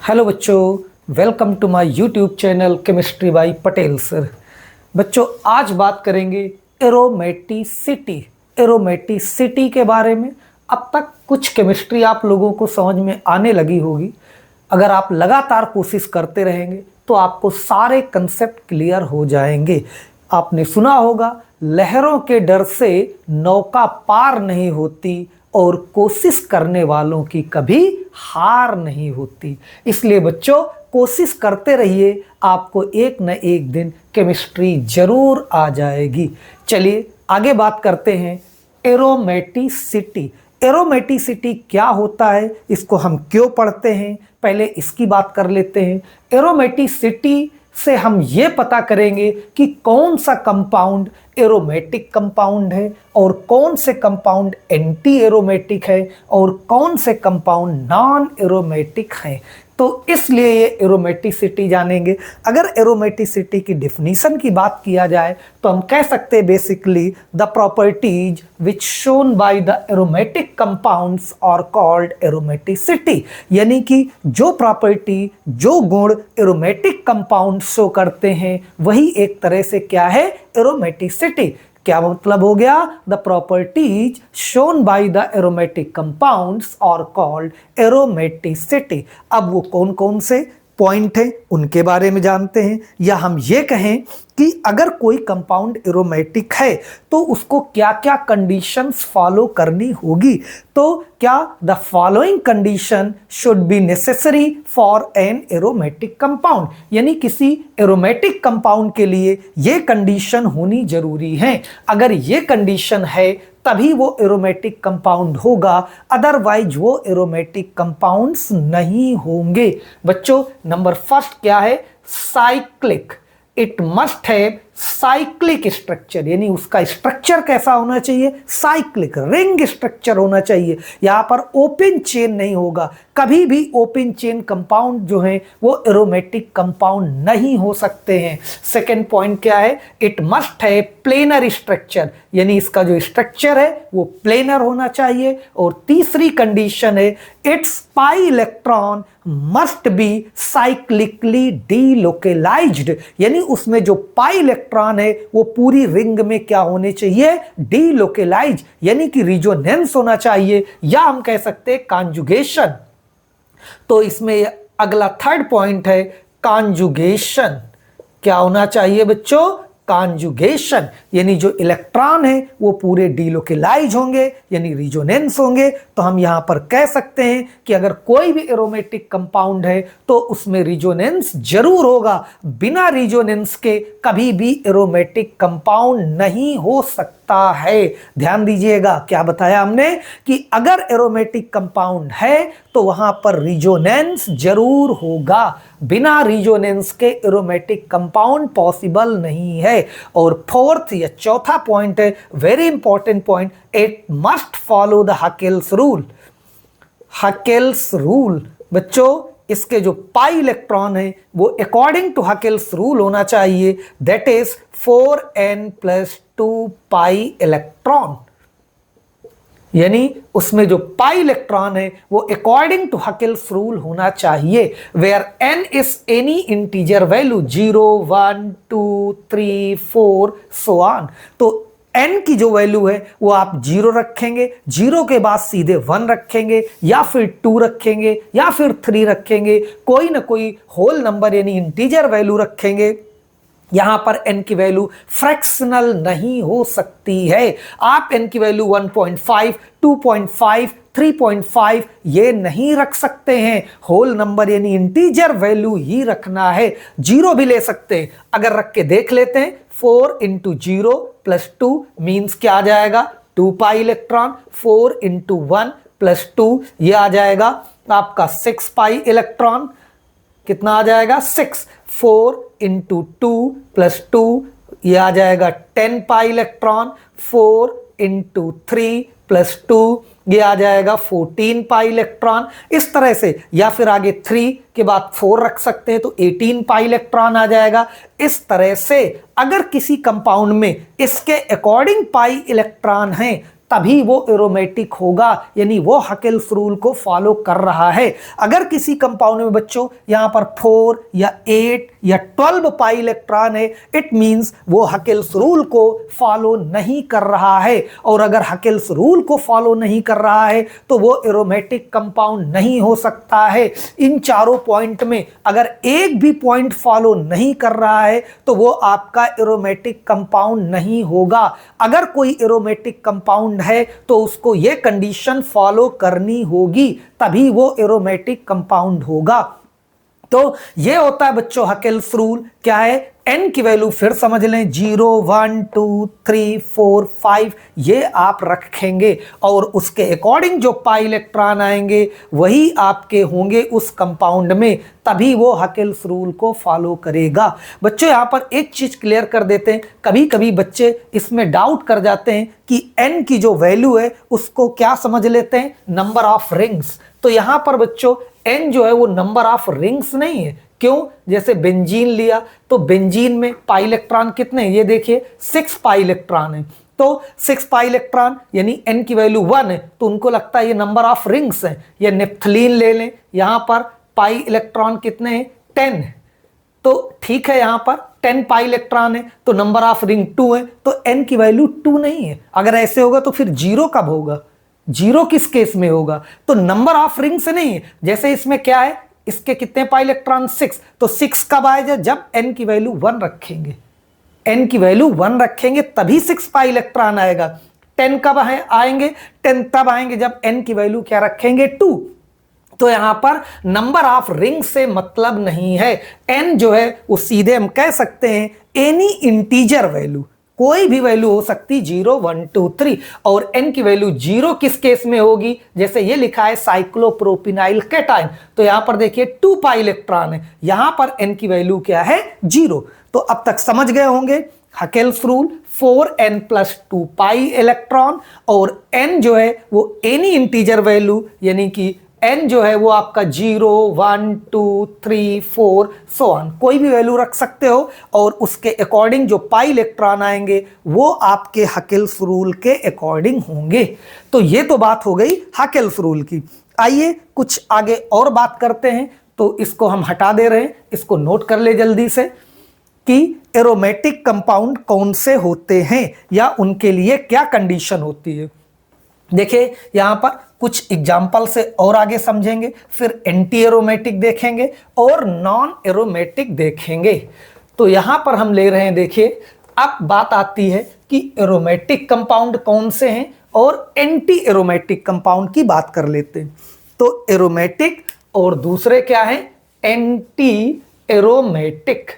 Hello बच्चों, welcome to my YouTube channel chemistry by Patel sir. बच्चों, आज बात करेंगे एरोमेटिसिटी। एरोमेटिसिटी के बारे में। अब तक कुछ केमिस्ट्री आप लोगों को समझ में आने लगी होगी। अगर आप लगातार कोशिश करते रहेंगे तो आपको सारे कंसेप्ट क्लियर हो जाएंगे। आपने सुना होगा, लहरों के डर से नौका पार नहीं होती और कोशिश करने वालों की कभी हार नहीं होती। इसलिए बच्चों, कोशिश करते रहिए, आपको एक न एक दिन केमिस्ट्री जरूर आ जाएगी। चलिए आगे बात करते हैं एरोमेटिसिटी। एरोमेटिसिटी क्या होता है, इसको हम क्यों पढ़ते हैं, पहले इसकी बात कर लेते हैं। एरोमेटिसिटी से हम ये पता करेंगे कि कौन सा कंपाउंड एरोमेटिक कंपाउंड है और कौन से कंपाउंड एंटी एरोमेटिक है और कौन से कंपाउंड नॉन एरोमेटिक हैं। तो इसलिए ये एरोमेटिसिटी जानेंगे। अगर एरोमेटिसिटी की डेफिनेशन की बात किया जाए तो हम कह सकते हैं basically the properties which shown by the aromatic compounds are called aromaticity. यानी कि जो प्रॉपर्टी, जो गुण एरोमेटिक कंपाउंड शो करते हैं वही एक तरह से क्या है, एरोमेटिसिटी। क्या मतलब हो गया, the properties shown by the aromatic compounds are called aromaticity. अब वो कौन कौन से पॉइंट हैं उनके बारे में जानते हैं। या हम ये कहें कि अगर कोई कंपाउंड एरोमेटिक है तो उसको क्या क्या कंडीशंस फॉलो करनी होगी। तो क्या the following condition should be necessary for an aromatic compound, यानी किसी एरोमेटिक कंपाउंड के लिए ये कंडीशन होनी जरूरी है। अगर ये कंडीशन है तभी वो एरोमेटिक कंपाउंड होगा, अदरवाइज वो एरोमेटिक कंपाउंड्स नहीं होंगे। बच्चों, नंबर फर्स्ट क्या है, cyclic. It must have cyclic structure, यानी उसका स्ट्रक्चर कैसा होना चाहिए, साइक्लिक रिंग स्ट्रक्चर होना चाहिए। यहां पर ओपन चेन नहीं होगा। कभी भी ओपन चेन कंपाउंड जो है वो एरोमेटिक कंपाउंड नहीं हो सकते हैं। सेकेंड पॉइंट क्या है, इट मस्ट है प्लेनर स्ट्रक्चर, यानी इसका जो स्ट्रक्चर है वो प्लेनर होना चाहिए। और तीसरी कंडीशन है, it's pi electron must be cyclically delocalized, यानी उसमें जो पाई इलेक्ट्रॉन है वो पूरी रिंग में क्या होने चाहिए, डीलोकेलाइज, यानी कि रिजोनेंस होना चाहिए, या हम कह सकते हैं कॉन्जुगेशन। तो इसमें अगला थर्ड पॉइंट है कॉन्जुगेशन। क्या होना चाहिए बच्चों, कॉन्जुगेशन, यानी जो इलेक्ट्रॉन है वो पूरे डीलोकेलाइज होंगे, यानी रिजोनेंस होंगे। तो हम यहां पर कह सकते हैं कि अगर कोई भी एरोमेटिक कंपाउंड है तो उसमें रिजोनेंस जरूर होगा। बिना रिजोनेंस के कभी भी एरोमेटिक कंपाउंड नहीं हो सकता है। ध्यान दीजिएगा, क्या बताया हमने कि अगर एरोमेटिक कंपाउंड है तो वहां पर रिजोनेंस जरूर होगा। बिना रिजोनेंस के एरोमेटिक कंपाउंड पॉसिबल नहीं है। और फोर्थ या चौथा पॉइंट है, very important point, it must follow the Huckel's rule. Huckel's rule बच्चों, इसके जो पाई इलेक्ट्रॉन है वो अकॉर्डिंग टू हकेल्स रूल होना चाहिए, that is 4n+2 pi electron, यानी उसमें जो पाई इलेक्ट्रॉन है वो अकॉर्डिंग टू हकेल्स रूल होना चाहिए, where n is any integer value 0, 1, 2, 3, 4 so on. तो n की जो वैल्यू है वो आप 0 रखेंगे, 0 के बाद सीधे 1 रखेंगे या फिर 2 रखेंगे या फिर 3 रखेंगे, कोई ना कोई होल नंबर यानी इंटीजर वैल्यू रखेंगे। यहां पर n की वैल्यू फ्रैक्शनल नहीं हो सकती है। आप n की वैल्यू 1.5, 2.5, 3.5 ये नहीं रख सकते हैं। होल नंबर यानी इंटीजर वैल्यू ही रखना है। 0 भी ले सकते हैं। अगर रख के देख लेते हैं, 4 × 0 + 2 मीन्स क्या आ जाएगा, 2 पाई इलेक्ट्रॉन। 4 × 1 + 2 ये आ जाएगा आपका 6 पाई इलेक्ट्रॉन। कितना आ जाएगा, 6। 4 × 2 + 2 ये आ जाएगा 10 पाई इलेक्ट्रॉन। 4 × 3 + 2 ये आ जाएगा 14 पाई इलेक्ट्रॉन। इस तरह से, या फिर आगे 3 के बाद 4 रख सकते हैं तो 18 पाई इलेक्ट्रॉन आ जाएगा। इस तरह से अगर किसी कंपाउंड में इसके अकॉर्डिंग पाई इलेक्ट्रॉन हैं तभी वो एरोमेटिक होगा, यानी वो हकेल्स रूल को फॉलो कर रहा है। अगर किसी कंपाउंड में बच्चों यहां पर 4 या 8 या 12 पाई इलेक्ट्रॉन है, इट मींस वो हकेल्स रूल को फॉलो नहीं कर रहा है। और अगर हकेल्स रूल को फॉलो नहीं कर रहा है तो वो एरोमेटिक कंपाउंड नहीं हो सकता है। इन चारों पॉइंट में अगर एक भी पॉइंट फॉलो नहीं कर रहा है तो वो आपका एरोमेटिक कंपाउंड नहीं होगा। अगर कोई एरोमेटिक कंपाउंड है तो उसको ये कंडीशन फॉलो करनी होगी, तभी वो एरोमेटिक कंपाउंड होगा। तो ये होता है बच्चों हकेल्स रूल। क्या है? n की वैल्यू फिर समझ लें 0 1 2 3 4 5 ये आप रखेंगे और उसके अकॉर्डिंग जो पाई इलेक्ट्रॉन आएंगे वही आपके होंगे उस कंपाउंड में, तभी वो हकेल्स रूल को फॉलो करेगा। बच्चों यहाँ पर एक चीज क्लियर कर देते हैं, कभी कभी बच्चे इसमें डाउट कर जाते हैं कि n की जो वैल्यू है उसको क्या समझ लेते हैं, नंबर ऑफ रिंग्स। तो यहाँ पर बच्चों n जो है वो नंबर ऑफ रिंग्स नहीं है। क्यों? जैसे बेंजीन लिया तो बेंजीन में पाई इलेक्ट्रॉन कितने हैं, ये देखिए 6 पाई इलेक्ट्रॉन है। तो 6 पाई इलेक्ट्रॉन यानी n की वैल्यू 1 है, तो उनको लगता है ये नंबर ऑफ रिंग्स है। या नेप्थलीन ले लें, यहां पर पाई इलेक्ट्रॉन कितने हैं, 10, तो ठीक है यहां पर 10 पाई इलेक्ट्रॉन है तो नंबर ऑफ रिंग 2 है, तो n की वैल्यू 2 नहीं है। अगर ऐसे होगा तो फिर 0 कब होगा, 0 किस केस में होगा, तो नंबर ऑफ रिंग से नहीं है। जैसे इसमें क्या है, इसके कितने पाई इलेक्ट्रॉन 6, तो 6 कब आएगा, जब n की वैल्यू 1 रखेंगे, n की वैल्यू 1 रखेंगे तभी 6 पाई इलेक्ट्रॉन आएगा। 10 कब आएंगे, 10 तब आएंगे जब n की वैल्यू क्या रखेंगे, 2। तो यहां पर नंबर ऑफ रिंग से मतलब नहीं है। n जो है वो सीधे हम कह सकते हैं एनी इंटीजर वैल्यू, कोई भी वैल्यू हो सकती, 0 1 2 3। और n की वैल्यू 0 किस केस में होगी, जैसे ये लिखा है साइक्लोप्रोपिनाइल कैटायन, तो यहां पर देखिए 2 पाई इलेक्ट्रॉन है, यहां पर n की वैल्यू क्या है, 0। तो अब तक समझ गए होंगे हकेल्स रूल, 4n + 2 पाई इलेक्ट्रॉन, और n जो है वो एनी इंटीजर वैल्यू यानी कि n जो है वो आपका 0 1 2 3 4 सो ऑन, कोई भी वैल्यू रख सकते हो और उसके अकॉर्डिंग जो पाई इलेक्ट्रॉन आएंगे वो आपके हकेल्स रूल के अकॉर्डिंग होंगे। तो ये तो बात हो गई हकेल्स रूल की। आइए कुछ आगे और बात करते हैं। तो इसको हम हटा दे रहे हैं, इसको नोट कर ले जल्दी से कि एरोमेटिक कंपाउंड कौन से होते हैं या उनके लिए क्या कंडीशन होती है। देखिए यहां पर कुछ एग्जाम्पल से और आगे समझेंगे, फिर एंटी एरोमेटिक देखेंगे और नॉन एरोमेटिक देखेंगे। तो यहां पर हम ले रहे हैं, देखिए अब बात आती है कि एरोमेटिक कंपाउंड कौन से हैं और एंटी एरोमेटिक कंपाउंड की बात कर लेते हैं। तो एरोमेटिक और दूसरे क्या है, एंटी एरोमेटिक।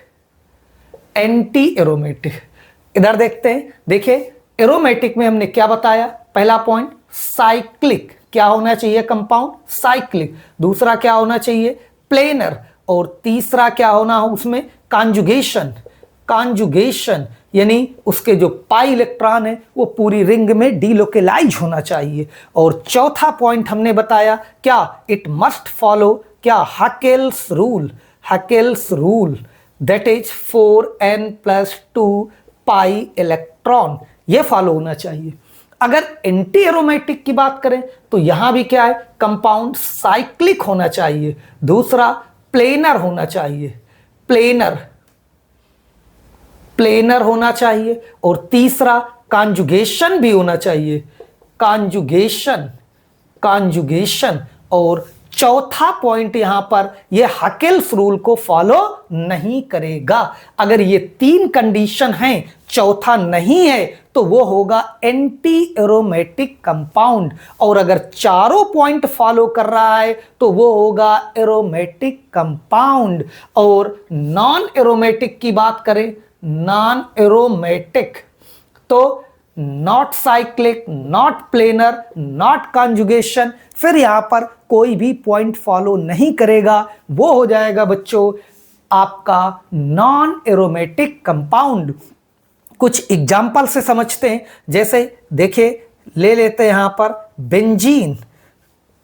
एंटी एरोमेटिक इधर देखते हैं। देखिए एरोमेटिक में हमने क्या बताया, पहला पॉइंट साइक्लिक, क्या होना चाहिए कंपाउंड, साइक्लिक। दूसरा क्या होना चाहिए, प्लेनर। और तीसरा क्या होना हो उसमें, कॉन्जुगेशन। कॉन्जुगेशन यानी उसके जो पाई इलेक्ट्रॉन है वो पूरी रिंग में डीलोकेलाइज होना चाहिए। और चौथा पॉइंट हमने बताया क्या, इट मस्ट फॉलो क्या, Huckel's rule. Huckel's rule that is 4n + 2 pi electron, ये फॉलो होना चाहिए। अगर एंटी एरोमेटिक की बात करें तो यहां भी क्या है, कंपाउंड साइक्लिक होना चाहिए, दूसरा प्लेनर होना चाहिए, प्लेनर प्लेनर होना चाहिए, और तीसरा कॉन्जुगेशन भी होना चाहिए, कॉन्जुगेशन कॉन्जुगेशन। और चौथा पॉइंट यहां पर यह हकेल्स रूल को फॉलो नहीं करेगा। अगर ये 3 कंडीशन हैं, चौथा नहीं है तो वो होगा एंटी एरोमेटिक कंपाउंड। और अगर चारों पॉइंट फॉलो कर रहा है तो वो होगा एरोमेटिक कंपाउंड। और नॉन एरोमेटिक की बात करें, नॉन एरोमेटिक तो not cyclic, not planar, not conjugation, फिर यहां पर कोई भी पॉइंट फॉलो नहीं करेगा, वो हो जाएगा बच्चों आपका नॉन एरोमेटिक कंपाउंड। कुछ एग्जाम्पल से समझते हैं, जैसे देखिए ले लेते हैं यहां पर benzene.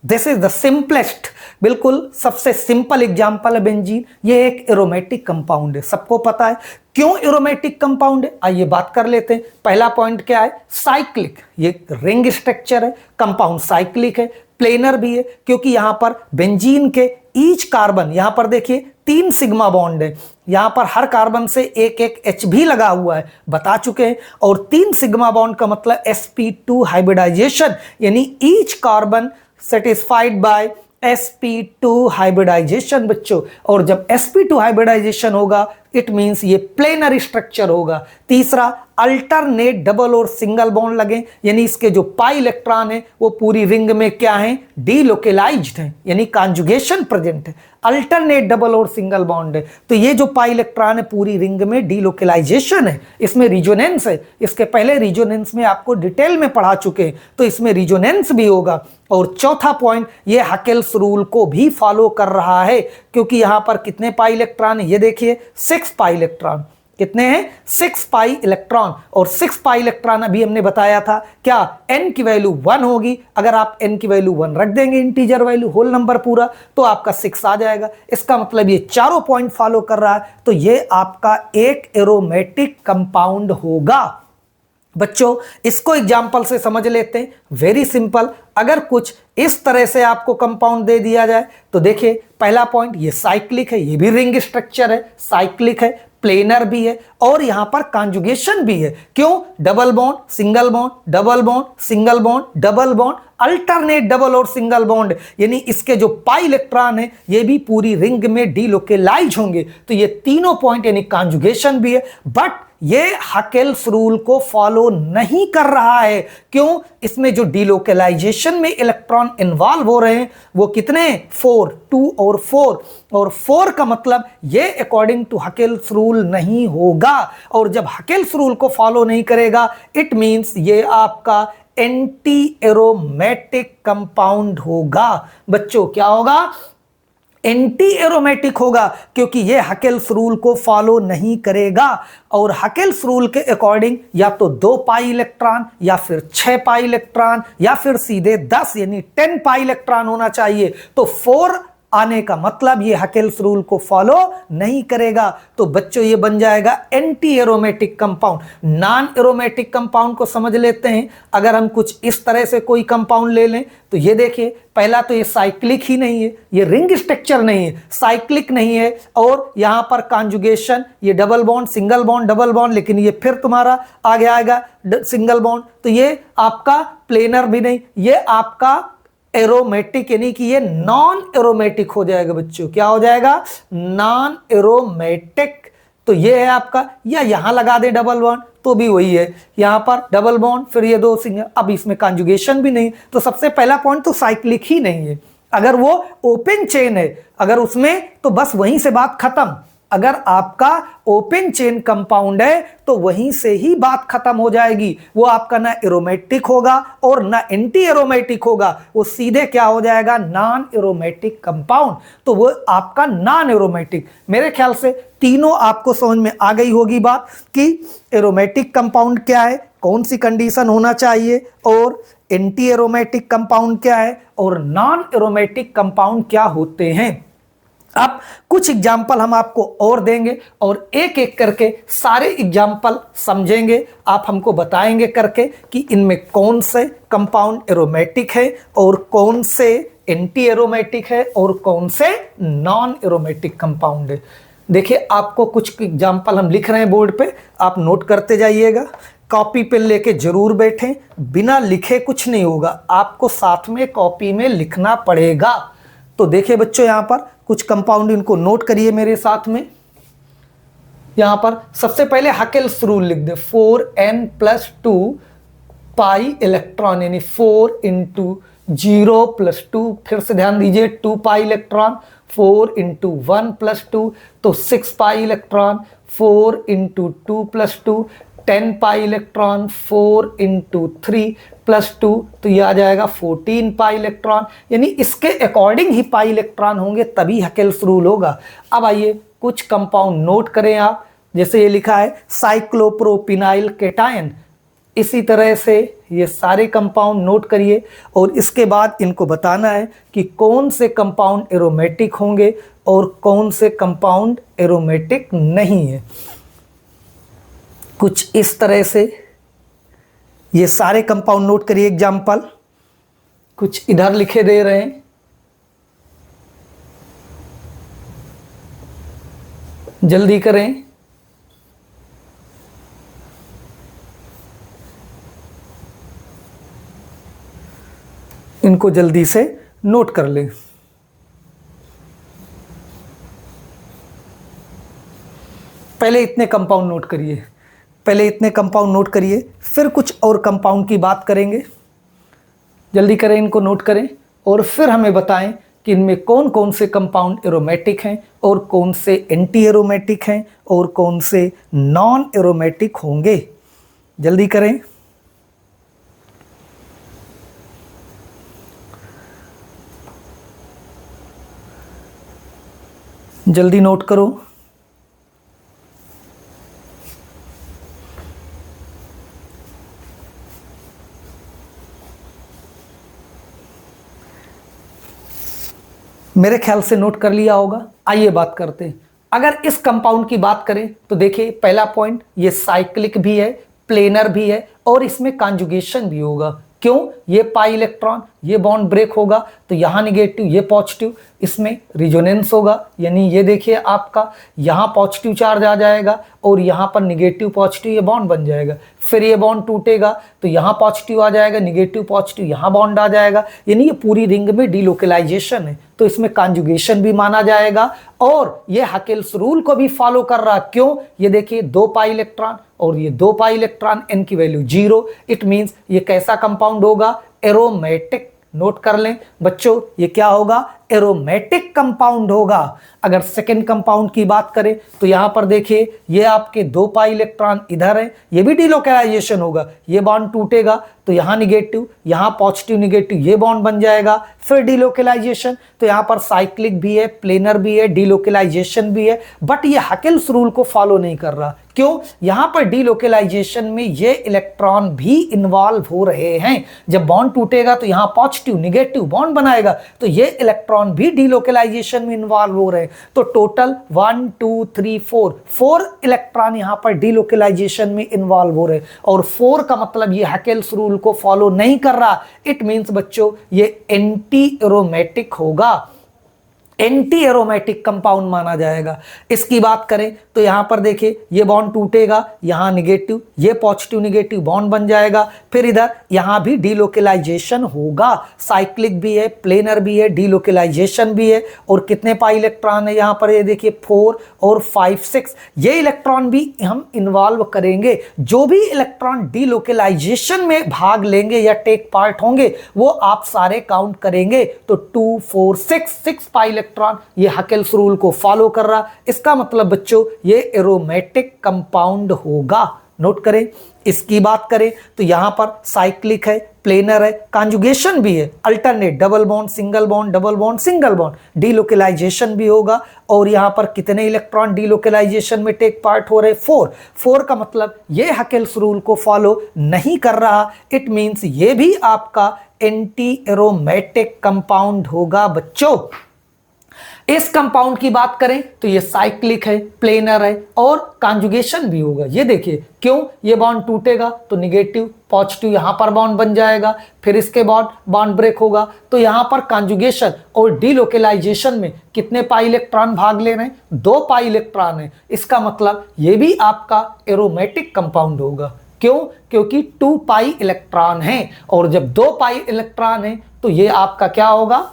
This is the simplest, बिल्कुल सबसे सिंपल एग्जाम्पल है बेंजीन। ये एक एरोमेटिक कंपाउंड है, सबको पता है। क्यों एरोमेटिक कंपाउंड है, आइए बात कर लेते हैं। पहला पॉइंट क्या है, साइक्लिक, ये रिंग स्ट्रक्चर है, कंपाउंड साइक्लिक है, प्लेनर भी है, क्योंकि यहां पर बेंजीन के ईच कार्बन, यहां पर देखिए 3 सिग्मा बॉन्ड है, यहां पर हर कार्बन से एक एक H भी लगा हुआ है, बता चुके हैं। और 3 सिग्मा बॉन्ड का मतलब sp2 हाइब्रिडाइजेशन, यानी each carbon satisfied by sp2 hybridization बच्चों। और जब sp2 हाइब्रिडाइजेशन होगा इट मींस ये प्लेनर स्ट्रक्चर होगा। तीसरा, अल्टरनेट डबल और सिंगल बॉन्ड लगे, यानी इसके जो पाई इलेक्ट्रॉन है वो पूरी रिंग में क्या है, डीलोकेलाइज्ड है, यानी कॉन्जुगेशन प्रेजेंट है। अल्टरनेट डबल और सिंगल बॉन्ड है, तो ये जो पाई इलेक्ट्रॉन है पूरी रिंग में डीलोकेलाइजेशन है, इसमें रिजोनेंस है। इसके पहले रिजोनेंस में आपको डिटेल में पढ़ा चुके हैं, तो इसमें रिजोनेंस भी होगा। और चौथा पॉइंट, ये हकेल्स रूल को भी फॉलो कर रहा है, क्योंकि यहां पर कितने पाई इलेक्ट्रॉन है, ये देखिए 6 पाई इलेक्ट्रॉन। कितने हैं, 6 पाई इलेक्ट्रॉन। और 6 पाई इलेक्ट्रॉन अभी हमने बताया था क्या, n की वैल्यू 1 होगी। अगर आप n की वैल्यू 1 रख देंगे, इंटीजर वैल्यू, होल नंबर पूरा, तो आपका 6 आ जाएगा। इसका मतलब ये चारों पॉइंट फॉलो कर रहा है, तो ये आपका एक एरोमेटिक कंपाउंड होगा। बच्चों इसको एग्जाम्पल से समझ लेते हैं, वेरी सिंपल। अगर कुछ इस तरह से आपको कंपाउंड दे दिया जाए तो देखिए, पहला पॉइंट, ये साइक्लिक है, ये भी रिंग स्ट्रक्चर है, साइक्लिक है, प्लेनर भी है, और यहां पर कॉन्जुगेशन भी है। क्यों, double bond single bond, double bond single bond, double bond, alternate double और सिंगल बॉन्ड, यानी इसके जो पाई इलेक्ट्रॉन है ये भी पूरी रिंग में डीलोकेलाइज होंगे। तो ये तीनों पॉइंट यानी कॉन्जुगेशन भी है, बट ये हकेल्स रूल को फॉलो नहीं कर रहा है। क्यों, इसमें जो डीलोकेलाइजेशन में इलेक्ट्रॉन इन्वॉल्व हो रहे हैं वो कितने, 4, 2 और 4, और 4 का मतलब ये अकॉर्डिंग टू हकेल्स रूल नहीं होगा। और जब हकेल्स रूल को फॉलो नहीं करेगा इट मींस ये आपका एंटी एरोमेटिक कंपाउंड होगा। बच्चों क्या होगा, एंटी एरोमेटिक होगा, क्योंकि यह हकेल्स रूल को फॉलो नहीं करेगा। और हकेल्स रूल के अकॉर्डिंग या तो 2 पाई इलेक्ट्रॉन, या फिर 6 पाई इलेक्ट्रॉन, या फिर सीधे 10 यानी 10 पाई इलेक्ट्रॉन होना चाहिए। तो 4 आने का मतलब ये हकेल्स रूल को फॉलो नहीं करेगा। तो बच्चों ये बन जाएगा anti aromatic compound. Non aromatic compound को समझ लेते हैं। अगर हम कुछ इस तरह से कोई कंपाउंड ले लें तो ये देखिए, पहला तो ये साइक्लिक ही नहीं है, ये रिंग स्ट्रक्चर नहीं है, साइक्लिक नहीं है, और यहां पर कॉन्जुगेशन, ये double bond single bond double bond, लेकिन ये फिर तुम्हारा आगे आएगा सिंगल बॉन्ड, तो ये आपका प्लेनर भी नहीं, ये आपका एरोमेटिक, यानी कि ये नॉन एरोमेटिक हो जाएगा। बच्चों क्या हो जाएगा, नॉन एरोमेटिक। तो ये है आपका, या यहां लगा दे डबल बॉन्ड तो भी वही है, यहां पर डबल बॉन्ड फिर ये 2 सिंगल, अब इसमें कॉन्जुगेशन भी नहीं। तो सबसे पहला पॉइंट तो साइक्लिक ही नहीं है। अगर वो ओपन चेन है, अगर उसमें, तो बस वहीं से बात खत्म। अगर आपका ओपन चेन कंपाउंड है तो वहीं से ही बात खत्म हो जाएगी। वो आपका ना एरोमेटिक होगा और ना एंटी एरोमेटिक होगा, वो सीधे क्या हो जाएगा, नॉन एरोमेटिक कंपाउंड। तो वो आपका नॉन एरोमेटिक। मेरे ख्याल से तीनों आपको समझ में आ गई होगी बात कि एरोमेटिक कंपाउंड क्या है, कौन सी कंडीशन होना चाहिए, और एंटी एरोमेटिक कंपाउंड क्या है, और नॉन एरोमेटिक कंपाउंड क्या होते हैं। अब कुछ एग्जाम्पल हम आपको और देंगे और एक एक करके सारे एग्जाम्पल समझेंगे। आप हमको बताएंगे करके कि इनमें कौन से कंपाउंड एरोमेटिक है और कौन से एंटी एरोमेटिक है और कौन से नॉन एरोमेटिक कंपाउंड है। देखिए आपको कुछ एग्जाम्पल हम लिख रहे हैं बोर्ड पे, आप नोट करते जाइएगा। कॉपी पे लेके जरूर बैठें, बिना लिखे कुछ नहीं होगा, आपको साथ में कॉपी में लिखना पड़ेगा। तो देखिए बच्चों, यहाँ पर कुछ कंपाउंड, इनको नोट करिए मेरे साथ में। यहाँ पर सबसे पहले हकेल्स रूल लिख दे, 4n+2 पाई इलेक्ट्रॉन, यानी 4 × 0+2, फिर से ध्यान दीजिए 2 पाई इलेक्ट्रॉन, 4 × 1+2 तो 6 पाई इलेक्ट्रॉन, 4 × 2+2 10 पाई इलेक्ट्रॉन, 4 × 3+2 तो ये आ जाएगा 14 पाई इलेक्ट्रॉन। यानी इसके अकॉर्डिंग ही पाई इलेक्ट्रॉन होंगे तभी हकेल्स रूल होगा। अब आइए कुछ कंपाउंड नोट करें आप, जैसे ये लिखा है साइक्लोप्रोपिनाइल केटायन। इसी तरह से ये सारे कंपाउंड नोट करिए और इसके बाद इनको बताना है कि कौन से कंपाउंड एरोमेटिक होंगे और कौन से कंपाउंड एरोमेटिक नहीं है। कुछ इस तरह से ये सारे कंपाउंड नोट करिए। एग्जाम्पल कुछ इधर लिखे दे रहे हैं, जल्दी करें। इनको जल्दी से नोट कर लें। पहले इतने कंपाउंड नोट करिए, पहले इतने कंपाउंड नोट करिए, फिर कुछ और कंपाउंड की बात करेंगे। जल्दी करें, इनको नोट करें और फिर हमें बताएं कि इनमें कौन कौन से कंपाउंड एरोमेटिक हैं और कौन से एंटी एरोमेटिक हैं और कौन से नॉन एरोमेटिक होंगे। जल्दी करें। जल्दी नोट करो। मेरे ख्याल से नोट कर लिया होगा। आइए बात करते हैं। अगर इस कंपाउंड की बात करें तो देखिए, पहला पॉइंट, ये साइक्लिक भी है, प्लेनर भी है और इसमें कॉन्जुगेशन भी होगा। क्यों? ये पाई इलेक्ट्रॉन, ये बॉन्ड ब्रेक होगा तो यहाँ निगेटिव, ये पॉजिटिव, इसमें रिजोनेंस होगा। यानी ये देखिए आपका यहाँ पॉजिटिव चार्ज आ जाएगा और यहाँ पर निगेटिव पॉजिटिव ये बॉन्ड बन जाएगा। फिर ये बॉन्ड टूटेगा तो यहाँ पॉजिटिव आ जाएगा, निगेटिव पॉजिटिव, यहाँ बॉन्ड आ जाएगा। यानी ये पूरी रिंग में डिलोकेलाइजेशन है, तो इसमें कॉन्जुगेशन भी माना जाएगा और ये हकेल्स रूल को भी फॉलो कर रहा। क्यों? ये देखिए 2 पाई इलेक्ट्रॉन और ये 2 पाई इलेक्ट्रॉन, n की वैल्यू 0। इट मीन्स ये कैसा कंपाउंड होगा? एरोमेटिक। नोट कर लें बच्चों, ये क्या होगा? एरोमेटिक कंपाउंड होगा। अगर सेकेंड कंपाउंड की बात करें तो यहां पर देखिए, ये आपके 2 पाई इलेक्ट्रॉन इधर है, ये भी डिलोकेलाइजेशन होगा। ये बॉन्ड टूटेगा तो यहाँ निगेटिव, यहाँ पॉजिटिव निगेटिव, ये बॉन्ड बन जाएगा। फिर डिलोकेलाइजेशन, तो यहाँ पर साइक्लिक भी है, प्लेनर भी है, डिलोकेलाइजेशन भी है। बट ये हकेल्स रूल को फॉलो नहीं कर रहा। क्यों? यहाँ पर डिलोकेलाइजेशन में ये इलेक्ट्रॉन भी इन्वॉल्व हो रहे हैं। जब बॉन्ड टूटेगा तो यहाँ पॉजिटिव निगेटिव बॉन्ड बनाएगा, तो ये इलेक्ट्रॉन भी डिलोकेलाइजेशन में इन्वॉल्व हो रहे हैं। तो टोटल 1 2 3 4 इलेक्ट्रॉन यहाँ पर डिलोकेलाइजेशन में इन्वॉल्व हो रहे हैं। और 4 का मतलब ये हकेल्स रूल को फॉलो नहीं कर रहा। इट मीन्स बच्चों ये एंटी एरोमेटिक होगा, एंटी एरोमेटिक कंपाउंड माना जाएगा। इसकी बात करें तो यहां पर देखिए, ये बॉन्ड टूटेगा, यहां निगेटिव, ये पॉजिटिव निगेटिव बॉन्ड बन जाएगा। फिर इधर यहां भी डिलोकेलाइजेशन होगा। साइक्लिक भी है, प्लेनर भी है, डिलोकेलाइजेशन भी है। और कितने पाई इलेक्ट्रॉन है यहां पर? ये देखिए 4 और 5 6। ये इलेक्ट्रॉन भी हम इन्वॉल्व करेंगे। जो भी इलेक्ट्रॉन डिलोकेलाइजेशन में भाग लेंगे या टेक पार्ट होंगे वो आप सारे काउंट करेंगे। तो 2 4 6 पाई इलेक्ट्रॉन ये हकेल्स रूल को फॉलो कर रहा। इसका मतलब बच्चों ये एरोमेटिक कंपाउंड होगा। नोट करें। इसकी बात करें तो यहां पर साइक्लिक है, प्लेनर है, कॉन्जुगेशन भी है, alternate, double bond single bond, double bond single bond, delocalization भी होगा। और यहां पर कितने इलेक्ट्रॉन डिलोकेलाइजेशन में टेक पार्ट हो रहे? 4 का मतलब ये हकेल्स रूल को फॉलो नहीं कर रहा। इट मींस ये भी आपका एंटी एरोमेटिक कंपाउंड होगा बच्चों। इस कंपाउंड की बात करें तो ये साइक्लिक है, प्लेनर है और कॉन्जुगेशन भी होगा। ये देखिए, क्यों? ये बॉन्ड टूटेगा तो निगेटिव पॉजिटिव यहां पर बॉन्ड बन जाएगा। फिर इसके बाद बॉन्ड ब्रेक होगा तो यहां पर कॉन्जुगेशन और डिलोकेलाइजेशन में कितने पाई इलेक्ट्रॉन भाग ले रहे हैं? 2 पाई इलेक्ट्रॉन है। इसका मतलब ये भी आपका एरोमेटिक कंपाउंड होगा। क्यों? क्योंकि 2 पाई इलेक्ट्रॉन है और जब 2 पाई इलेक्ट्रॉन है तो ये आपका क्या होगा?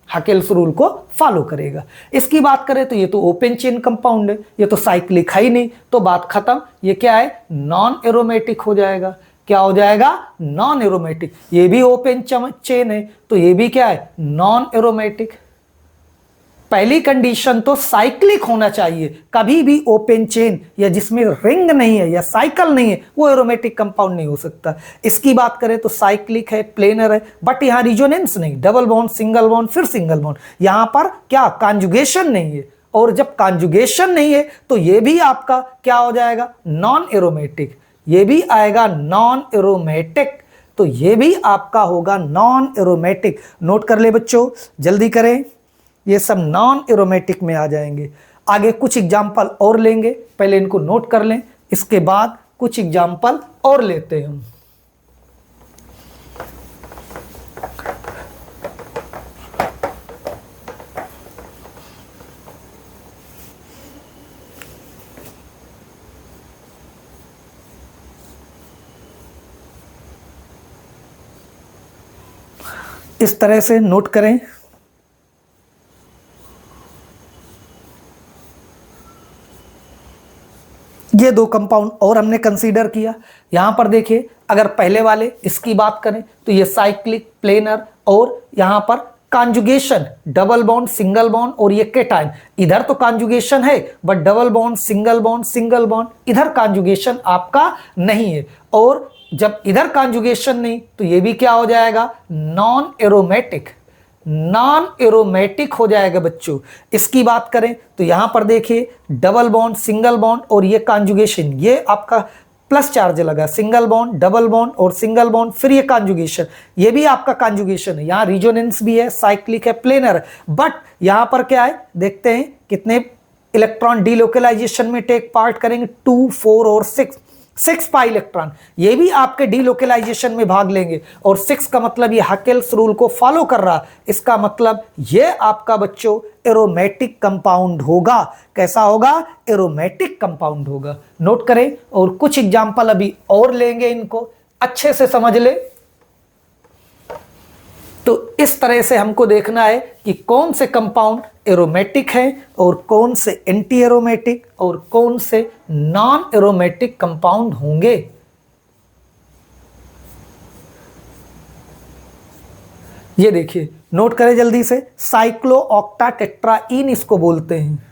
हकेल्स रूल को फॉलो करेगा। इसकी बात करें तो ये तो ओपन चेन कंपाउंड है, ये तो साइक्लिक है ही नहीं, तो बात खत्म। ये क्या है? नॉन एरोमेटिक हो जाएगा। क्या हो जाएगा? Non aromatic. ये भी ओपन चेन है तो ये भी क्या है? Non aromatic. पहली कंडीशन तो साइक्लिक होना चाहिए। कभी भी ओपन चेन या जिसमें रिंग नहीं है या साइकिल नहीं है वो एरोमेटिक कंपाउंड नहीं हो सकता। इसकी बात करें तो साइक्लिक है, प्लेनर है, बट यहां रिजोनेंस नहीं, डबल बॉन्ड सिंगल बॉन्ड फिर सिंगल बॉन्ड, यहां पर क्या? कॉन्जुगेशन नहीं है। और जब कॉन्जुगेशन नहीं है तो ये भी आपका क्या हो जाएगा? Non aromatic. ये भी आएगा नॉन एरोमेटिक, तो ये भी आपका होगा नॉन एरोमेटिक। नोट कर ले बच्चों, जल्दी करें, ये सब नॉन एरोमेटिक में आ जाएंगे। आगे कुछ एग्जाम्पल और लेंगे, पहले इनको नोट कर लें, इसके बाद कुछ एग्जाम्पल और लेते हैं हम। इस तरह से नोट करें। ये दो कंपाउंड और हमने कंसीडर किया। यहां पर देखिए, अगर पहले वाले इसकी बात करें तो ये साइक्लिक, प्लेनर, और यहां पर conjugation, double bond, single bond, और ये केटाइन। इधर तो कॉन्जुगेशन है but double bond, single bond, single bond, इधर कॉन्जुगेशन आपका नहीं है। और जब इधर कॉन्जुगेशन नहीं तो ये भी क्या हो जाएगा, नॉन एरोमेटिक, नॉन एरोमेटिक हो जाएगा बच्चों। इसकी बात करें तो यहां पर देखिए, डबल बॉन्ड, सिंगल बॉन्ड, और ये कॉन्जुगेशन, ये आपका प्लस चार्ज लगा, सिंगल बॉन्ड, डबल बॉन्ड और सिंगल बॉन्ड, फिर ये कॉन्जुगेशन, ये भी आपका कॉन्जुगेशन है। यहां रिजोनेंस भी है, साइक्लिक है, प्लेनर है, बट यहां पर क्या है, देखते हैं कितने इलेक्ट्रॉन डीलोकलाइजेशन में टेक पार्ट करेंगे, 2, 4 और 6 पाई इलेक्ट्रॉन, ये भी आपके डीलोकलाइजेशन में भाग लेंगे। और 6 का मतलब ये हकेल्स रूल को फॉलो कर रहा, इसका मतलब ये आपका बच्चों एरोमेटिक कंपाउंड होगा। कैसा होगा, एरोमेटिक कंपाउंड होगा। नोट करें, और कुछ एग्जांपल अभी और लेंगे, इनको अच्छे से समझ ले। तो इस तरह से हमको देखना है कि कौन से कंपाउंड एरोमेटिक है और कौन से एंटी एरोमेटिक और कौन से नॉन एरोमेटिक कंपाउंड होंगे। ये देखिए, नोट करें जल्दी से, साइक्लोऑक्टाटेट्राईन इसको बोलते हैं।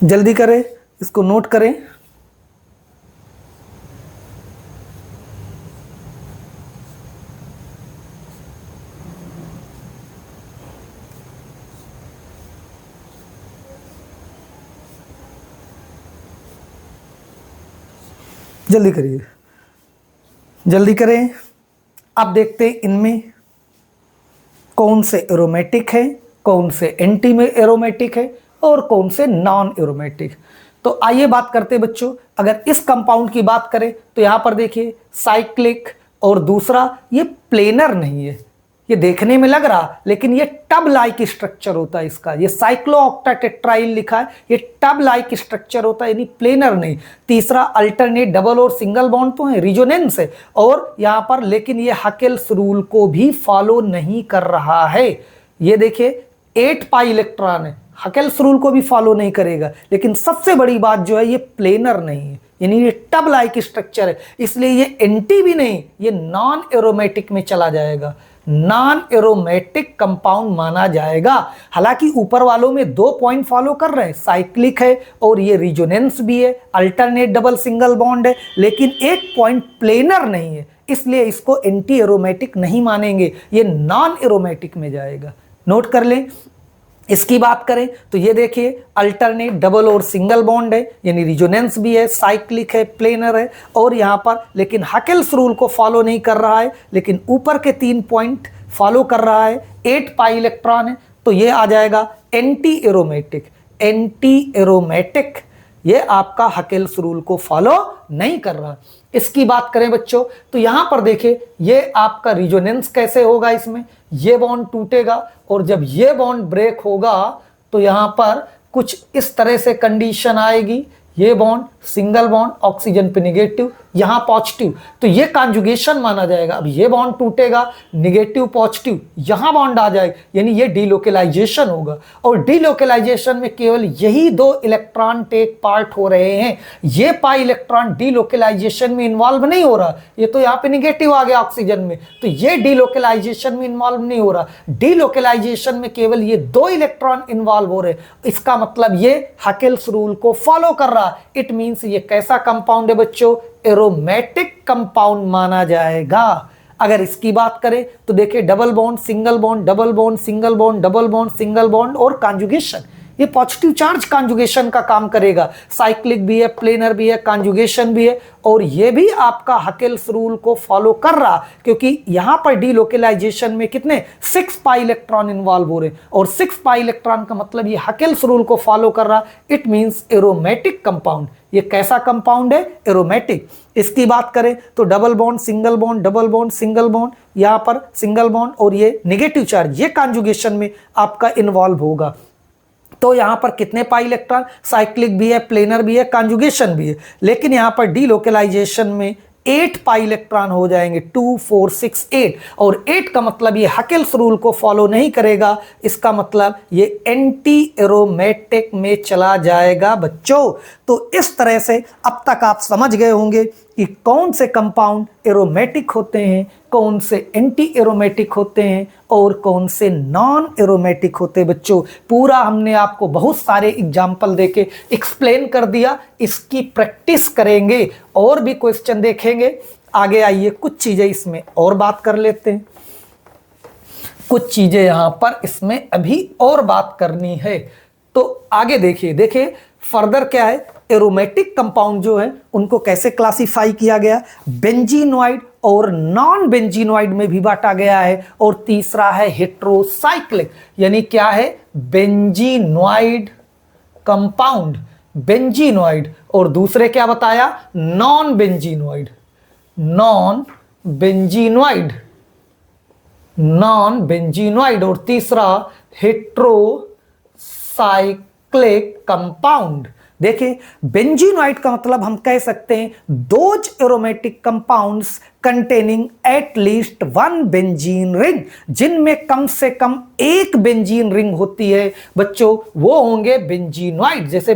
जल्दी करें, इसको नोट करें। जल्दी करिए, जल्दी करें। अब देखते हैं इनमें कौन से एरोमेटिक है, कौन से एंटी में एरोमेटिक है और कौन से नॉन एरोमेटिक। तो आइए बात करते हैं बच्चों, अगर इस कंपाउंड की बात करें तो यहां पर देखिए साइक्लिक, और दूसरा ये प्लेनर नहीं है, ये देखने में लग रहा लेकिन ये टब लाइक स्ट्रक्चर होता है इसका। ये साइक्लोऑक्टाटेट्राइल लिखा है, ये टब लाइक स्ट्रक्चर होता है, यानी प्लेनर नहीं। तीसरा अल्टरनेट, डबल और सिंगल बॉन्ड तो है, रिजोनेंस है, और यहां पर लेकिन ये हकेल्स रूल को भी फॉलो नहीं कर रहा है। ये देखिए 8 पाई इलेक्ट्रॉन है, हकेल्स रूल को भी फॉलो नहीं करेगा। लेकिन सबसे बड़ी बात जो है, ये प्लेनर नहीं है, यानी ये टब लाइक स्ट्रक्चर है, इसलिए ये एंटी भी नहीं, ये नॉन एरोमेटिक में चला जाएगा, नॉन एरोमेटिक कंपाउंड माना जाएगा। हालांकि ऊपर वालों में 2 पॉइंट फॉलो कर रहे हैं, साइक्लिक है और ये रिजोनेंस भी है, अल्टरनेट डबल सिंगल बॉन्ड है, लेकिन एक पॉइंट प्लेनर नहीं है, इसलिए इसको एंटी एरोमेटिक नहीं मानेंगे, ये नॉन एरोमेटिक में जाएगा। नोट कर लें। इसकी बात करें तो ये देखिए अल्टरनेट, डबल और सिंगल बॉन्ड है, यानी रिजोनेंस भी है, साइक्लिक है, प्लेनर है, और यहाँ पर लेकिन हकेल्स रूल को फॉलो नहीं कर रहा है, लेकिन ऊपर के 3 पॉइंट फॉलो कर रहा है, 8 पाई इलेक्ट्रॉन है, तो ये आ जाएगा एंटी एरोमेटिक। एंटी एरोमेटिक ये आपका हकेल्स रूल को फॉलो नहीं कर रहा। इसकी बात करें बच्चों तो यहां पर देखिए ये आपका रिजोनेंस कैसे होगा, इसमें ये बॉन्ड टूटेगा और जब ये बॉन्ड ब्रेक होगा तो यहां पर कुछ इस तरह से कंडीशन आएगी, ये बॉन्ड सिंगल बॉन्ड ऑक्सीजन पे निगेटिव, यहाँ पॉजिटिव, तो ये कॉन्जुगेशन माना जाएगा। अब ये बॉन्ड टूटेगा, निगेटिव पॉजिटिव, यहाँ बॉन्ड आ जाएगा, यानी ये डीलोकेलाइजेशन होगा। और डीलोकेलाइजेशन में केवल यही दो इलेक्ट्रॉन टेक पार्ट हो रहे हैं। ये पाई इलेक्ट्रॉन डीलोकेलाइजेशन में इन्वॉल्व नहीं हो रहा, ये तो यहाँ पे निगेटिव आ गया ऑक्सीजन में, तो ये डीलोकेलाइजेशन में इन्वॉल्व नहीं हो रहा। डीलोकेलाइजेशन में केवल ये दो इलेक्ट्रॉन इन्वॉल्व हो रहे, इसका मतलब ये हकेल्स रूल को फॉलो कर रहा। इट मींस ये कैसा कंपाउंड है बच्चों? एरोमेटिक कंपाउंड माना जाएगा। अगर इसकी बात करें तो देखिए double bond, single bond, double bond, single bond, double bond, single bond और कॉन्जुगेशन, ये पॉजिटिव चार्ज कॉन्जुगेशन का काम करेगा। साइक्लिक भी है, प्लेनर भी है, कॉन्जुगेशन भी है, और ये भी आपका हकेल्स रूल को फॉलो कर रहा, क्योंकि यहां पर डीलोकेलाइजेशन में कितने 6 पाई इलेक्ट्रॉन इन्वॉल्व हो रहे, और 6 पाई इलेक्ट्रॉन का मतलब ये हकेल्स रूल को फॉलो कर रहा। It means aromatic compound. ये कैसा कंपाउंड है? एरोमेटिक। इसकी बात करें तो double bond, single bond, double bond, single bond, यहां पर सिंगल बॉन्ड और ये नेगेटिव चार्ज, ये कॉन्जुगेशन में आपका इन्वॉल्व होगा। तो यहां पर कितने पाई इलेक्ट्रॉन? साइक्लिक भी है, प्लेनर भी है, कॉन्जुगेशन भी है, लेकिन यहां पर डीलोकेलाइजेशन में 8 पाई इलेक्ट्रॉन हो जाएंगे, 2 4 6 8, और 8 का मतलब ये हकेल्स रूल को फॉलो नहीं करेगा, इसका मतलब ये एंटी एरोमेटिक में चला जाएगा बच्चों। तो इस तरह से अब तक आप समझ गए होंगे कि कौन से कंपाउंड एरोमेटिक होते हैं, कौन से एंटी एरोमेटिक होते हैं और कौन से नॉन एरोमेटिक होते हैं। बच्चों पूरा हमने आपको बहुत सारे एग्जाम्पल देके एक्सप्लेन कर दिया, इसकी प्रैक्टिस करेंगे और भी क्वेश्चन देखेंगे। आगे आइए कुछ चीजें इसमें और बात कर लेते हैं, कुछ चीजें यहां पर इसमें अभी और बात करनी है। तो आगे देखिए फर्दर क्या है, एरोमेटिक कंपाउंड जो है उनको कैसे क्लासिफाई किया गया, बेंजीनॉइड और नॉन बेंजीनॉइड में भी बांटा गया है। और तीसरा है हेट्रोसाइक्लिक, यानी क्या है? बेंजीनॉइड कंपाउंड, बेंजीनॉइड, और दूसरे क्या बताया? Non benzenoid, non benzenoid, non benzenoid, और तीसरा हेट्रोसाइक्लिक कंपाउंड। देखिए बेंजीनॉइड का मतलब हम कह सकते हैं those aromatic compounds containing at least 1 benzene ring, जिनमें कम से कम एक बेंजीन रिंग होती है बच्चों, वो होंगे बेंजीनॉइड। जैसे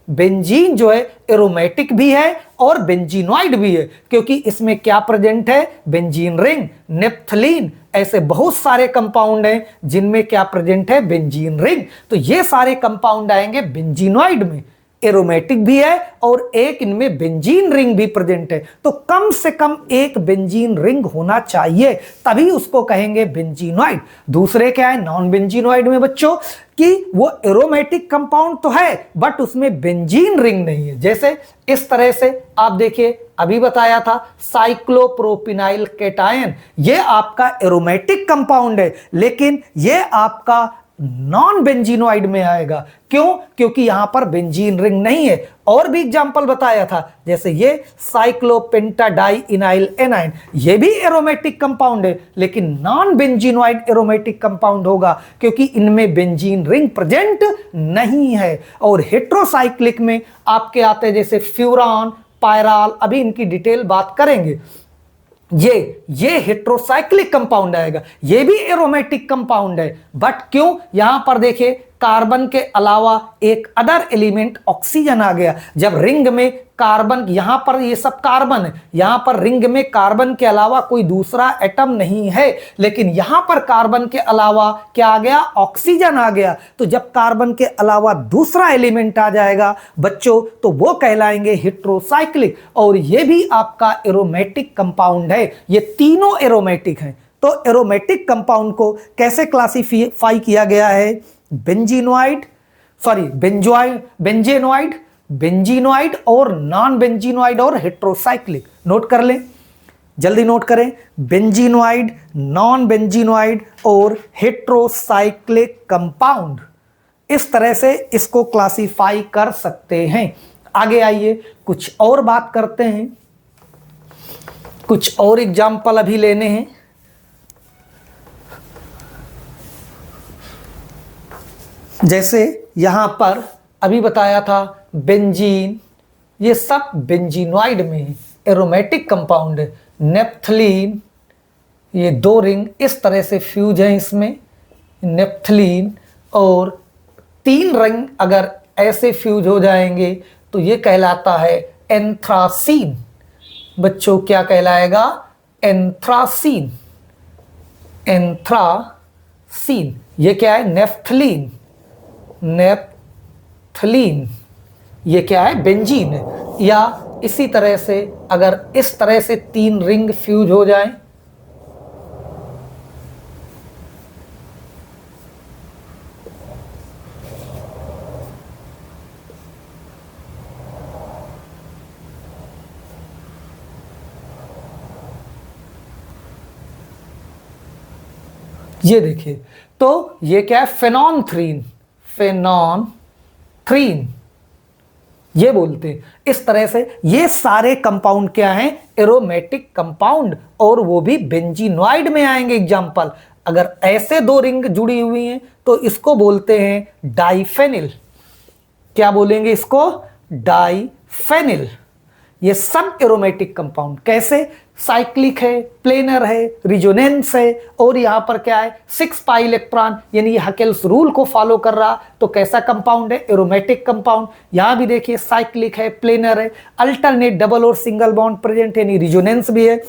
बेंजीन जो है एरोमेटिक भी है और बेंजीनॉइड भी है, क्योंकि इसमें क्या प्रेजेंट है? Benzene ring. नेप्थलीन, ऐसे बहुत सारे कंपाउंड हैं जिनमें क्या प्रेजेंट है? Benzene ring. तो ये सारे कंपाउंड आएंगे बेंजीनॉइड में, एरोमेटिक भी है और एक इनमें बेंजीन रिंग भी प्रेजेंट है। तो कम से कम एक बेंजीन रिंग होना चाहिए, तभी उसको कहेंगे बेंजीनॉइड। दूसरे क्या है नॉन बेंजीनॉइड में बच्चों, कि वो एरोमेटिक कंपाउंड तो है बट उसमें बेंजीन रिंग नहीं है। जैसे इस तरह से आप देखिए, अभी बताया था साइक्लोप्रोपिनाइल केटायन, ये आपका एरोमेटिक कंपाउंड है, लेकिन ये आपका नॉन बेंजीनॉइड में आएगा। क्यों? क्योंकि यहां पर बेंजीन रिंग नहीं है। और भी एग्जांपल बताया था, जैसे ये साइक्लोपेंटाडाइइनाइल एनाइन, ये भी एरोमेटिक कंपाउंड है, लेकिन नॉन बेंजीनॉइड एरोमेटिक कंपाउंड होगा क्योंकि इनमें बेंजीन रिंग प्रेजेंट नहीं है। और हेट्रोसाइक्लिक में आपके आते हैं जैसे फ्यूरान, पायराल, अभी इनकी डिटेल बात करेंगे। ये हेट्रोसाइक्लिक कंपाउंड आएगा, ये भी एरोमेटिक कंपाउंड है, बट क्यों? यहां पर देखिए कार्बन के अलावा एक अदर एलिमेंट ऑक्सीजन आ गया। जब रिंग में कार्बन, यहां पर ये सब कार्बन है, यहां पर रिंग में कार्बन के अलावा कोई दूसरा एटम नहीं है, लेकिन यहां पर कार्बन के अलावा क्या आ गया? ऑक्सीजन आ गया। तो जब कार्बन के अलावा दूसरा एलिमेंट आ जाएगा बच्चों, तो वो कहलाएंगे हेट्रोसाइक्लिक, और ये भी आपका एरोमेटिक कंपाउंड है। ये तीनों एरोमेटिक हैं। तो एरोमेटिक कंपाउंड को कैसे क्लासिफाई किया गया है? बेंजीनॉइड और नॉन बेंजीनॉइड और हेट्रोसाइक्लिक। नोट कर लें, जल्दी नोट करें, बेंजीनॉइड, नॉन बेंजीनॉइड और हेट्रोसाइक्लिक कंपाउंड। इस तरह से इसको क्लासिफाई कर सकते हैं। आगे आइए कुछ और बात करते हैं, कुछ और एग्जाम्पल अभी लेने हैं। जैसे यहां पर अभी बताया था बेंजीन, ये सब बेंजीनॉइड में है, एरोमेटिक कंपाउंड है। नेप्थलीन, ये 2 रिंग इस तरह से फ्यूज हैं इसमें, नेप्थलीन, और 3 रिंग अगर ऐसे फ्यूज हो जाएंगे तो ये कहलाता है एंथ्रासीन। बच्चों क्या कहलाएगा? एंथ्रासीन। एंथ्रासीन। ये क्या है? नेप्थलीन। नेप्थलीन ये क्या है? बेंजीन है। या इसी तरह से अगर इस तरह से 3 रिंग फ्यूज हो जाएं, ये देखिए, तो ये क्या है? फेनॉन्थ्रीन। फेनॉन्थ्रीन ये बोलते हैं। इस तरह से ये सारे कंपाउंड क्या हैं? एरोमेटिक कंपाउंड, और वो भी बेंजीनॉइड में आएंगे एग्जाम्पल। अगर ऐसे 2 रिंग जुड़ी हुई हैं तो इसको बोलते हैं डाइफेनिल। क्या बोलेंगे इसको? डाइफेनिल। ये सब एरोमेटिक कंपाउंड कैसे? साइक्लिक है, प्लेनर है, रिजोनेंस है, और यहां पर क्या है? 6 पाई इलेक्ट्रॉन, यानी ये हकेल्स रूल को फॉलो कर रहा, तो कैसा कंपाउंड है? Aromatic compound. यहां भी देखिए साइक्लिक है, प्लेनर है, अल्टरनेट डबल और सिंगल बॉन्ड प्रेजेंट, यानी रिजोनेंस भी है।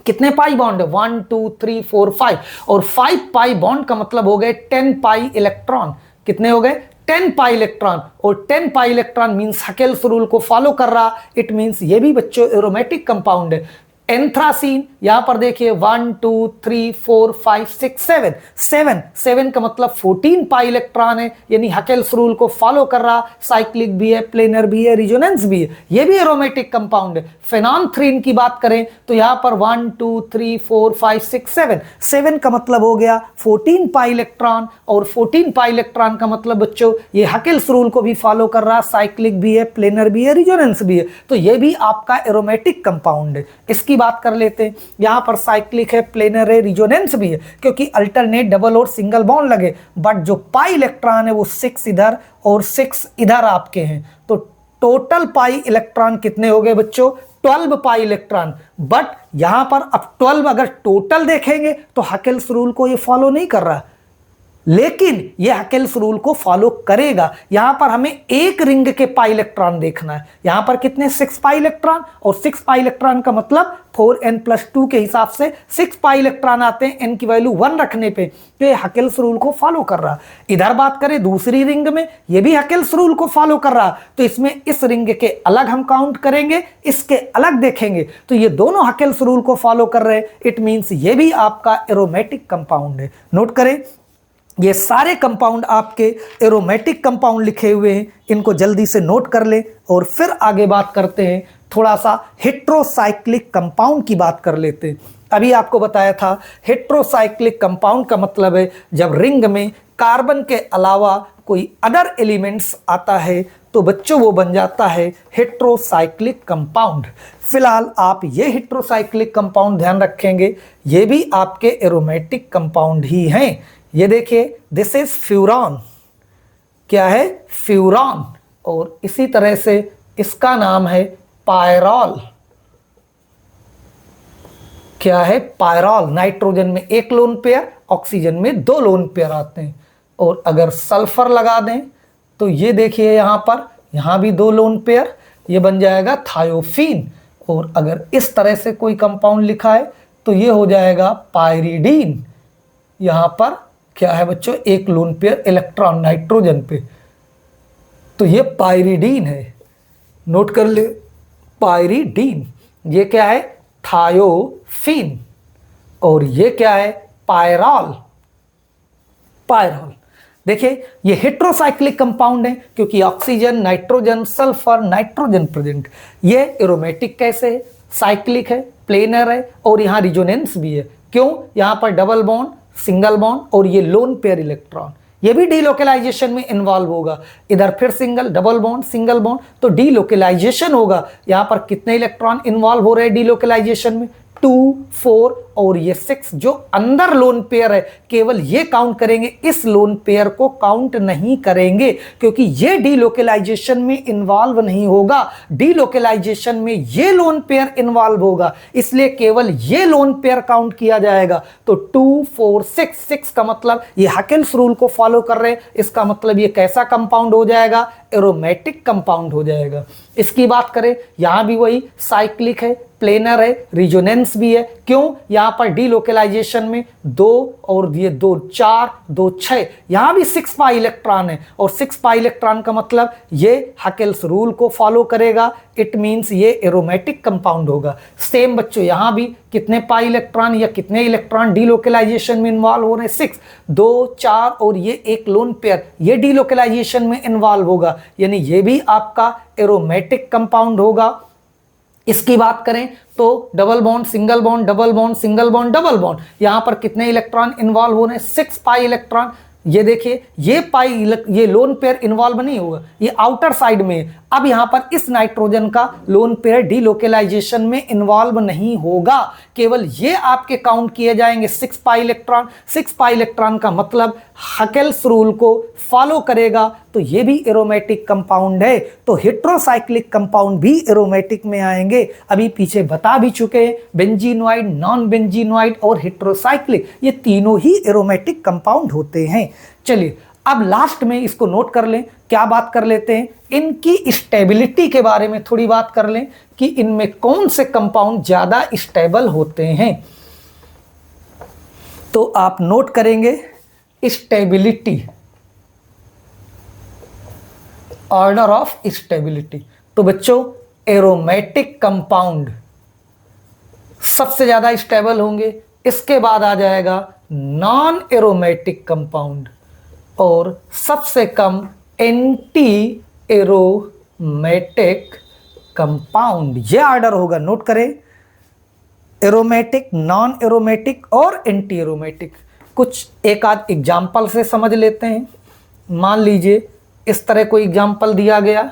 कितने पाई बॉन्ड है? 1 2 3 4 5, और 5 पाई बॉन्ड का मतलब हो गए 10 पाई इलेक्ट्रॉन। कितने हो गए? 10 पाई इलेक्ट्रॉन, और 10 पाई इलेक्ट्रॉन मींस हकेल्स रूल को फॉलो कर रहा, इट मींस ये भी बच्चों एरोमेटिक कंपाउंड है। एंथ्रासीन, यहां पर देखिए 1 2 3 4 5 6 7, 7 का मतलब 14 पाई इलेक्ट्रॉन है, यानी हकेल्स रूल को फॉलो कर रहा। साइक्लिक भी है, प्लेनर भी है, रिजोनेंस भी है, ये भी एरोमेटिक कंपाउंड है। फेनॉन्थ्रीन की बात करें तो यहां पर 1 2 3 4 5 6 7, 7 का मतलब हो गया 14 पाई इलेक्ट्रॉन, और 14 पाई इलेक्ट्रॉन का मतलब बच्चों ये हकेल्स रूल को भी फॉलो कर रहा, साइक्लिक भी है, प्लेनर भी है, रिजोनेंस भी है, तो ये भी आपका एरोमेटिक कंपाउंड है। इसकी बात कर लेते हैं। यहां पर साइक्लिक है, प्लेनर है, रिजोनेंस भी है, क्योंकि अल्टरनेट डबल और सिंगल बॉन्ड लगे, बट जो पाई इलेक्ट्रॉन है वो 6 इधर और 6 इधर आपके हैं, तो टोटल पाई इलेक्ट्रॉन कितने हो गए बच्चों? 12 पाई इलेक्ट्रॉन। बट यहां पर अब 12 अगर टोटल देखेंगे तो हकेल्स रूल को ये फॉलो नहीं कर रहा, लेकिन यह हकेल्स रूल को फॉलो करेगा। यहां पर हमें एक रिंग के पाई इलेक्ट्रॉन देखना है। यहां पर कितने? 6 पाई इलेक्ट्रॉन, और 6 पाई इलेक्ट्रॉन का मतलब 4n+2 के हिसाब से 6 पाई इलेक्ट्रॉन आते हैं n की वैल्यू 1 रखने पे, तो ये हकेल्स रूल को फॉलो कर रहा। इधर बात करें दूसरी रिंग में, ये भी हकेल्स रूल को फॉलो कर रहा, तो इसमें इस रिंग के अलग हम काउंट करेंगे, इसके अलग देखेंगे, तो ये दोनों हकेल्स रूल को फॉलो कर रहे हैं, इट मींस ये भी आपका एरोमेटिक कंपाउंड है। नोट करें, ये सारे कंपाउंड आपके एरोमेटिक कंपाउंड लिखे हुए हैं, इनको जल्दी से नोट कर लें, और फिर आगे बात करते हैं। थोड़ा सा हेट्रोसाइक्लिक कंपाउंड की बात कर लेते हैं। अभी आपको बताया था हेट्रोसाइक्लिक कंपाउंड का मतलब है जब रिंग में कार्बन के अलावा कोई अदर एलिमेंट्स आता है तो बच्चों वो बन जाता है हेट्रोसाइक्लिक कंपाउंड। फिलहाल आप ये हेट्रोसाइक्लिक कंपाउंड ध्यान रखेंगे, ये भी आपके एरोमेटिक कंपाउंड ही हैं। ये देखिए, दिस इज फ्यूरॉन। क्या है? फ्यूरॉन। और इसी तरह से इसका नाम है पायरॉल। क्या है? पायरॉल। नाइट्रोजन में 1 लोन पेयर, ऑक्सीजन में 2 लोन पेयर आते हैं। और अगर सल्फर लगा दें तो ये देखिए यहां पर, यहां भी 2 लोन पेयर, ये बन जाएगा थायोफीन। और अगर इस तरह से कोई कंपाउंड लिखा है तो ये हो जाएगा पायरीडीन। यहां पर क्या है बच्चों? 1 लोन पेयर इलेक्ट्रॉन नाइट्रोजन पे, तो ये पायरीडीन है। नोट कर ले, पायरीडीन। ये क्या है? थायोफीन। और ये क्या है? पायरॉल। पायरॉल। देखिए, ये हेट्रोसाइक्लिक कंपाउंड है क्योंकि oxygen, nitrogen, sulphur, nitrogen present. ये एरोमेटिक कैसे है? साइक्लिक है, प्लेनर है, और यहां रिजोनेंस भी है। क्यों? यहां पर डबल बॉन्ड, सिंगल बॉन्ड, और ये लोन पेयर इलेक्ट्रॉन, ये भी डीलोकलाइजेशन में इन्वॉल्व होगा। इधर फिर single, double bond, single bond, तो डीलोकलाइजेशन होगा। यहां पर कितने इलेक्ट्रॉन इन्वॉल्व हो रहे हैं डीलोकलाइजेशन में? 2, 4 और ये 6 जो अंदर लोन पेयर है केवल ये काउंट करेंगे, इस लोन पेयर को काउंट नहीं करेंगे क्योंकि ये डीलोकेलाइजेशन में इन्वॉल्व नहीं होगा। डीलोकेलाइजेशन में ये लोन पेयर इन्वॉल्व होगा, इसलिए केवल ये लोन पेयर काउंट किया जाएगा। तो 2, 4, 6 का मतलब ये हैकेल्स रूल को फॉलो कर रहे हैं, इसका मतलब ये कैसा कंपाउंड हो जाएगा, एरोमेटिक कंपाउंड हो जाएगा। इसकी बात करें, यहां भी वही साइक्लिक है, प्लेनर है, रिजोनेंस भी है। क्यों? यहां पर डीलोकेलाइजेशन में 2 और ये 2 4, 2 6, यहां भी 6 पाई इलेक्ट्रॉन है और 6 पाई इलेक्ट्रॉन का मतलब ये हैकेल्स रूल को फॉलो करेगा। इट मींस ये एरोमेटिक कंपाउंड होगा। सेम बच्चों यहां भी कितने पाई इलेक्ट्रॉन या कितने इलेक्ट्रॉन डीलोकेलाइजेशन में इन्वॉल्व हो रहे हैं, 6, 2, 4 और ये एक लोन पेयर, ये डीलोकेलाइजेशन में इन्वॉल्व होगा, यानी ये भी आपका एरोमेटिक कंपाउंड होगा। इसकी बात करें तो double bond, single bond, double bond, single bond, double bond, यहां पर कितने इलेक्ट्रॉन इन्वॉल्व हो रहे हैं, 6 पाई इलेक्ट्रॉन। ये देखिए ये लोन पेयर इन्वॉल्व नहीं होगा, ये आउटर साइड में है। अब यहां पर इस नाइट्रोजन का लोन पेयर डीलोकेलाइजेशन में इन्वॉल्व नहीं होगा, केवल ये आपके काउंट किए जाएंगे 6 पाई इलेक्ट्रॉन। 6 पाई इलेक्ट्रॉन का मतलब हैकेल्स रूल को फॉलो करेगा, तो ये भी एरोमेटिक कंपाउंड है। तो हेट्रोसाइक्लिक कंपाउंड भी एरोमेटिक में आएंगे, अभी पीछे बता भी चुके हैं। बेंजीनोइड, नॉन बेंजीनोइड और हेट्रोसाइक्लिक, ये तीनों ही एरोमेटिक कंपाउंड होते हैं। चलिए अब लास्ट में इसको नोट कर लें, क्या बात कर लेते हैं, इनकी स्टेबिलिटी के बारे में थोड़ी बात कर लें कि इनमें कौन से कंपाउंड ज्यादा स्टेबल होते हैं। तो आप नोट करेंगे स्टेबिलिटी, ऑर्डर ऑफ स्टेबिलिटी। तो बच्चों एरोमेटिक कंपाउंड सबसे ज्यादा स्टेबल होंगे, इसके बाद आ जाएगा नॉन एरोमेटिक कंपाउंड और सबसे कम एंटी एरोमेटिक कंपाउंड। यह ऑर्डर होगा, नोट करें, एरोमेटिक, नॉन एरोमेटिक और एंटी एरोमेटिक। कुछ एक आध एग्जाम्पल से समझ लेते हैं। मान लीजिए इस तरह कोई एग्जाम्पल दिया गया,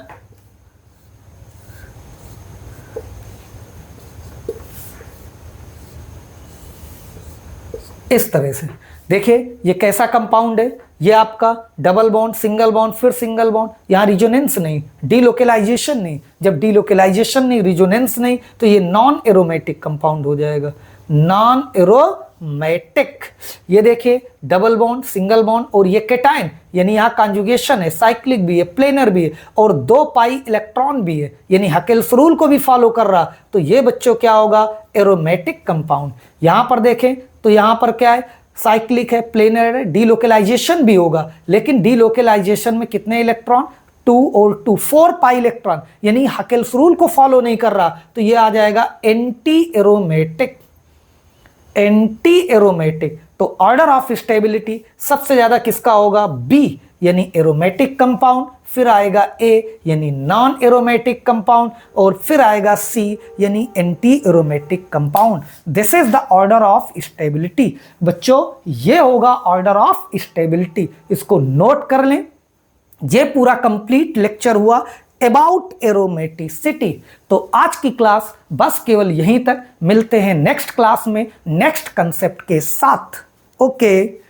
इस तरह से देखिए ये कैसा कंपाउंड है, ये आपका डबल बॉन्ड, सिंगल बॉन्ड, फिर सिंगल बॉन्ड, यहाँ रिजोनेंस नहीं, डीलोकेलाइजेशन नहीं। जब डीलोकेलाइजेशन नहीं, रिजोनेंस नहीं, तो ये नॉन एरोमेटिक कंपाउंड हो जाएगा, नॉन एरोमेटिक। ये देखिए डबल बॉन्ड, सिंगल बॉन्ड और ये केटाइन, यानी यहाँ कॉन्जुगेशन है, साइक्लिक भी है, प्लेनर भी है और 2 पाई इलेक्ट्रॉन भी है, यानी हैकेल्स रूल को भी फॉलो कर रहा। तो ये बच्चों क्या होगा, एरोमेटिक कंपाउंड। यहां पर देखें तो यहां पर क्या है, साइक्लिक है, प्लेनर है, डीलोकेलाइजेशन भी होगा, लेकिन डीलोकेलाइजेशन में कितने इलेक्ट्रॉन, 2 और 2, 4 पाई इलेक्ट्रॉन, यानी हैकेल्स रूल को फॉलो नहीं कर रहा। तो ये आ जाएगा एंटी एरोमेटिक, एंटी एरोमेटिक। तो ऑर्डर ऑफ स्टेबिलिटी सबसे ज्यादा किसका होगा, बी यानी एरोमेटिक कंपाउंड, फिर आएगा ए यानी नॉन एरोमेटिक कंपाउंड और फिर आएगा सी यानी anti aromatic compound. This is the order of stability. बच्चों ये होगा ऑर्डर ऑफ स्टेबिलिटी, इसको नोट कर लें। ये पूरा कंप्लीट लेक्चर हुआ अबाउट एरोमेटिसिटी। तो आज की क्लास बस केवल यहीं तक, मिलते हैं नेक्स्ट क्लास में नेक्स्ट कंसेप्ट के साथ। ओके।